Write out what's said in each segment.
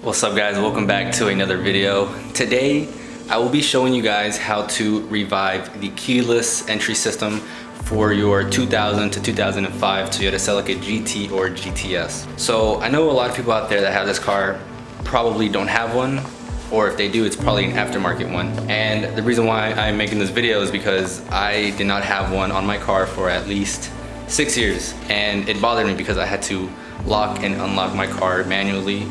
What's up guys, welcome back to another video. Today I will be showing you guys how to revive the keyless entry system for your 2000 to 2005 Toyota Celica GT or GTS. So I know a lot of people out there that have this car probably don't have one, or if they do, it's probably an aftermarket one. And the reason why I'm making this video is because I did not have one on my car for at least 6 years, and it bothered me because I had to lock and unlock my car manually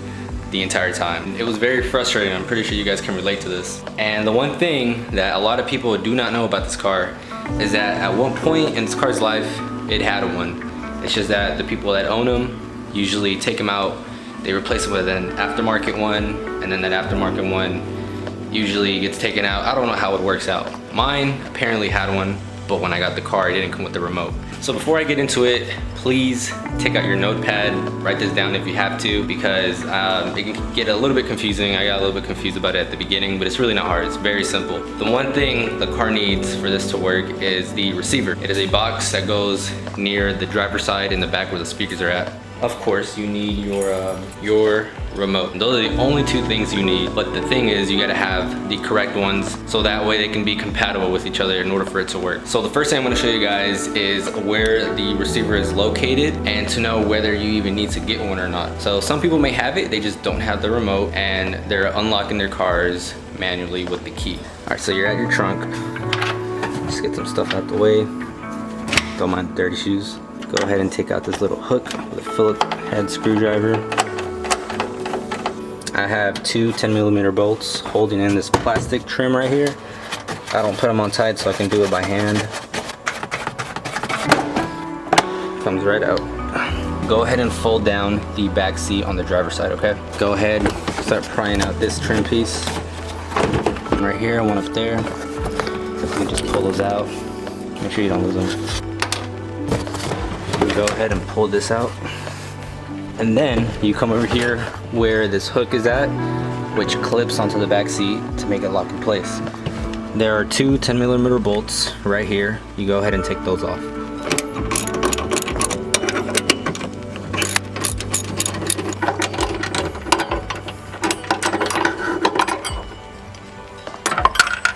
the entire time. It was very frustrating. I'm pretty sure you guys can relate to this. And the one thing that a lot of people do not know about this car is that at one point in this car's life, it had one. It's just that the people that own them usually take them out, they replace them with an aftermarket one, and then that aftermarket one usually gets taken out. I don't know how it works out. Mine apparently had one, but when I got the car, it didn't come with the remote. So before I get into it, please take out your notepad, write this down if you have to, because it can get a little bit confusing. I got a little bit confused about it at the beginning, but it's really not hard, it's very simple. The one thing the car needs for this to work is the receiver. It is a box that goes near the driver's side in the back where the speakers are at. Of course, you need your remote. And those are the only two things you need, but the thing is you gotta have the correct ones so that way they can be compatible with each other in order for it to work. So the first thing I'm gonna show you guys is where the receiver is located and to know whether you even need to get one or not. So some people may have it, they just don't have the remote and they're unlocking their cars manually with the key. All right, so you're at your trunk. Just get some stuff out the way. Don't mind dirty shoes. Go ahead and take out this little hook with a Phillips head screwdriver. I have two 10mm bolts holding in this plastic trim right here. I don't put them on tight so I can do it by hand. Comes right out. Go ahead and fold down the back seat on the driver's side, okay? Go ahead, start prying out this trim piece. One right here, one up there. You can just pull those out. Make sure you don't lose them. Go ahead and pull this out, and then you come over here where this hook is at, which clips onto the back seat to make it lock in place. There are two 10mm bolts right here. You go ahead and take those off.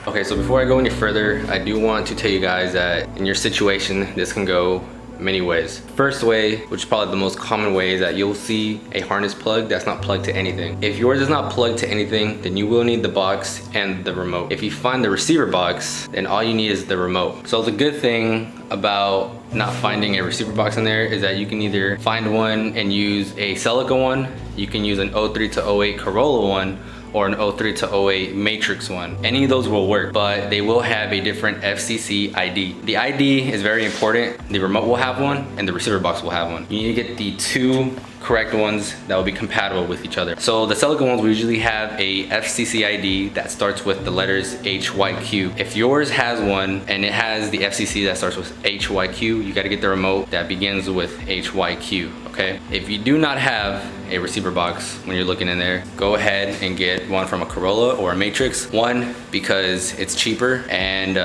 Okay, so before I go any further, I do want to tell you guys that in your situation, this can go many ways. First way, which is probably the most common way, is that you'll see a harness plug that's not plugged to anything. If yours is not plugged to anything, then you will need the box and the remote. If you find the receiver box, then all you need is the remote. So the good thing about not finding a receiver box in there is that you can either find one and use a Celica one, you can use an 03 to 08 Corolla one, or an 03 to 08 Matrix one. Any of those will work, but they will have a different FCC ID. The ID is very important. The remote will have one and the receiver box will have one. You need to get the two correct ones that will be compatible with each other. So the Celica ones will usually have a FCC ID that starts with the letters HYQ. If yours has one and it has the FCC that starts with HYQ, you gotta get the remote that begins with HYQ, okay? If you do not have a receiver box when you're looking in there, go ahead and get one from a Corolla or a Matrix. One, because it's cheaper, and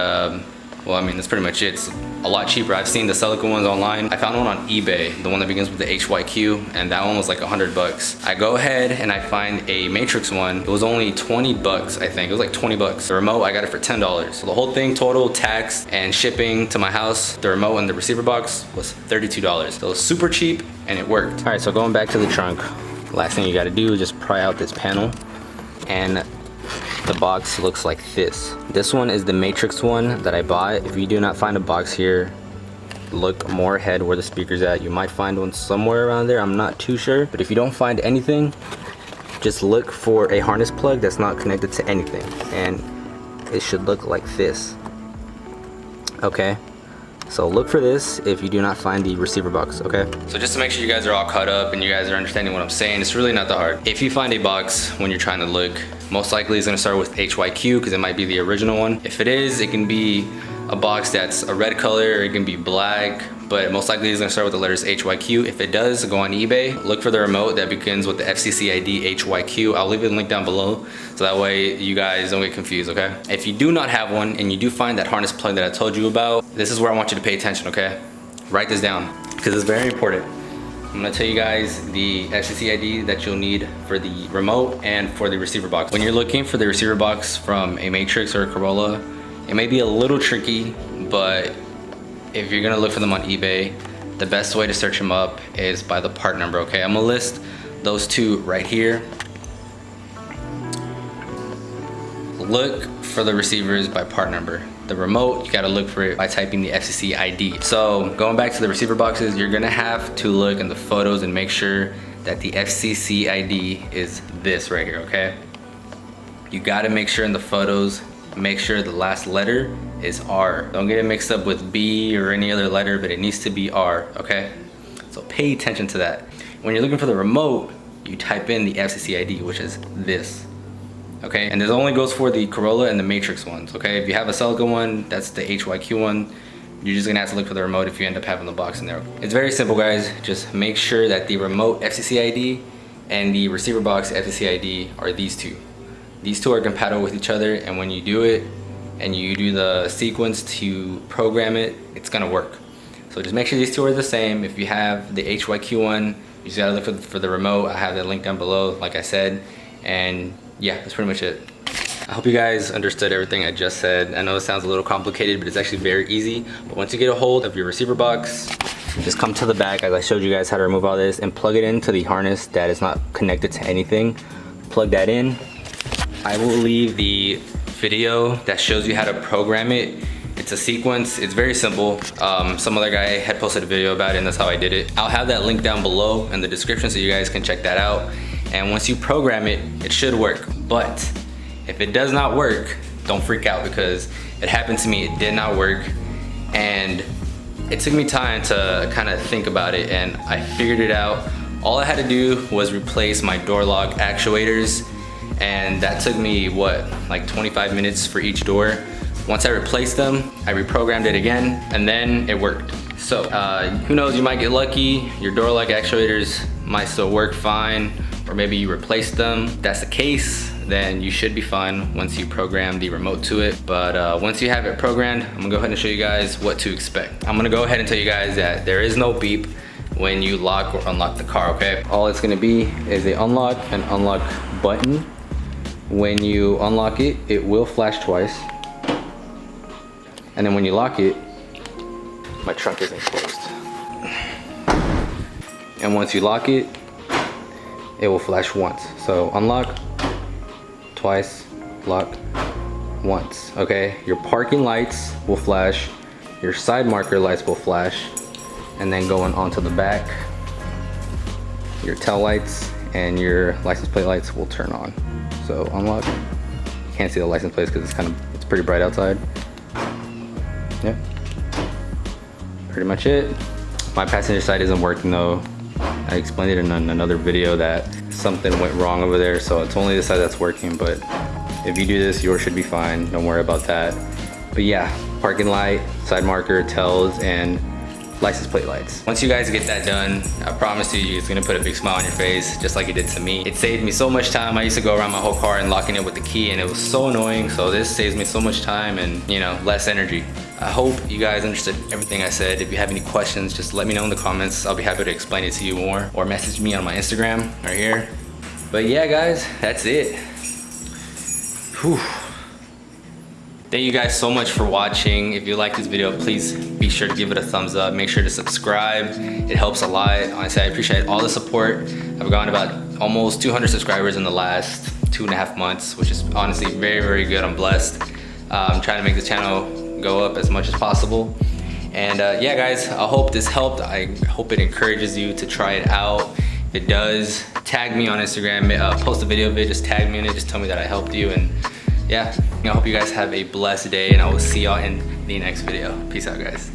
well, I mean, that's pretty much it. It's a lot cheaper. I've seen the Celica ones online. I found one on eBay, the one that begins with the HYQ, and that one was like $100. I go ahead and I find a Matrix one. It was only 20 bucks, I think. It was like 20 bucks. The remote, I got it for $10. So the whole thing, total tax and shipping to my house, the remote and the receiver box was $32. So it was super cheap and it worked. All right, so going back to the trunk, last thing you gotta do is just pry out this panel, and the box looks like this. This one is the Matrix one that I bought. If you do not find a box here, look more ahead where the speaker's at. You might find one somewhere around there, I'm not too sure. But if you don't find anything, just look for a harness plug that's not connected to anything, and it should look like this. Okay, so look for this if you do not find the receiver box, okay? So just to make sure you guys are all caught up and you guys are understanding what I'm saying, it's really not that hard. If you find a box when you're trying to look, most likely it's gonna start with HYQ because it might be the original one. If it is, it can be a box that's a red color, or it can be black, but most likely it's gonna start with the letters HYQ. If it does, go on eBay, look for the remote that begins with the FCC ID HYQ. I'll leave a link down below so that way you guys don't get confused, okay? If you do not have one and you do find that harness plug that I told you about, this is where I want you to pay attention, okay? Write this down because it's very important. I'm gonna tell you guys the FCC ID that you'll need for the remote and for the receiver box. When you're looking for the receiver box from a Matrix or a Corolla, it may be a little tricky, but if you're gonna look for them on eBay, the best way to search them up is by the part number, okay? I'm gonna list those two right here. Look for the receivers by part number. The remote, you gotta look for it by typing the FCC ID. So going back to the receiver boxes, you're gonna have to look in the photos and make sure that the FCC ID is this right here, okay? You gotta make sure in the photos, make sure the last letter is R. Don't get it mixed up with B or any other letter, but it needs to be R, okay? So pay attention to that. When you're looking for the remote, you type in the FCC ID, which is this. Okay, and this only goes for the Corolla and the Matrix ones, okay? If you have a Celica one, that's the HYQ one. You're just gonna have to look for the remote if you end up having the box in there. It's very simple, guys. Just make sure that the remote FCC ID and the receiver box FCC ID are these two. These two are compatible with each other, and when you do it, and you do the sequence to program it, it's gonna work. So just make sure these two are the same. If you have the HYQ one, you just gotta look for the remote. I have that link down below, like I said, and yeah, that's pretty much it. I hope you guys understood everything I just said. I know it sounds a little complicated, but it's actually very easy. But once you get a hold of your receiver box, just come to the back as I showed you guys how to remove all this and plug it into the harness that is not connected to anything. Plug that in. I will leave the video that shows you how to program it. It's a sequence, it's very simple. Some other guy had posted a video about it and that's how I did it. I'll have that link down below in the description so you guys can check that out. And once you program it, it should work. But if it does not work, don't freak out because it happened to me, it did not work. And it took me time to kind of think about it and I figured it out. All I had to do was replace my door lock actuators and that took me, what, like 25 minutes for each door. Once I replaced them, I reprogrammed it again and then it worked. So who knows, you might get lucky, your door lock actuators might still work fine, or maybe you replaced them. If that's the case, then you should be fine once you program the remote to it. But once you have it programmed, I'm gonna go ahead and show you guys what to expect. I'm gonna go ahead and tell you guys that there is no beep when you lock or unlock the car, okay? All it's gonna be is a unlock and unlock button. When you unlock it, it will flash twice. And then when you lock it, my trunk isn't closed. And once you lock it, it will flash once. So unlock, twice, lock, once, okay? Your parking lights will flash, your side marker lights will flash, and then going onto the back, your tail lights and your license plate lights will turn on. So unlock, you can't see the license plates because it's pretty bright outside. Yeah, pretty much it. My passenger side isn't working though. I explained it in another video that something went wrong over there, so it's only the side that's working, but if you do this, yours should be fine. Don't worry about that. But yeah, parking light, side marker, tails, and license plate lights. Once you guys get that done, I promise you, it's gonna put a big smile on your face, just like it did to me. It saved me so much time. I used to go around my whole car and locking it with the key, and it was so annoying. So this saves me so much time and, you know, less energy. I hope you guys understood everything I said. If you have any questions, just let me know in the comments. I'll be happy to explain it to you more, or message me on my Instagram right here. But yeah, guys, that's it. Whew. Thank you guys so much for watching. If you like this video, please be sure to give it a thumbs up. Make sure to subscribe. It helps a lot. Honestly, I appreciate all the support. I've gotten about almost 200 subscribers in the last 2.5 months, which is honestly very, very good. I'm blessed. I'm trying to make this channel go up as much as possible. And yeah, guys, I hope this helped. I hope it encourages you to try it out. If it does, tag me on Instagram, post a video of it, just tag me in it, just tell me that I helped you. And yeah, I hope you guys have a blessed day, and I will see y'all in the next video. Peace out, guys.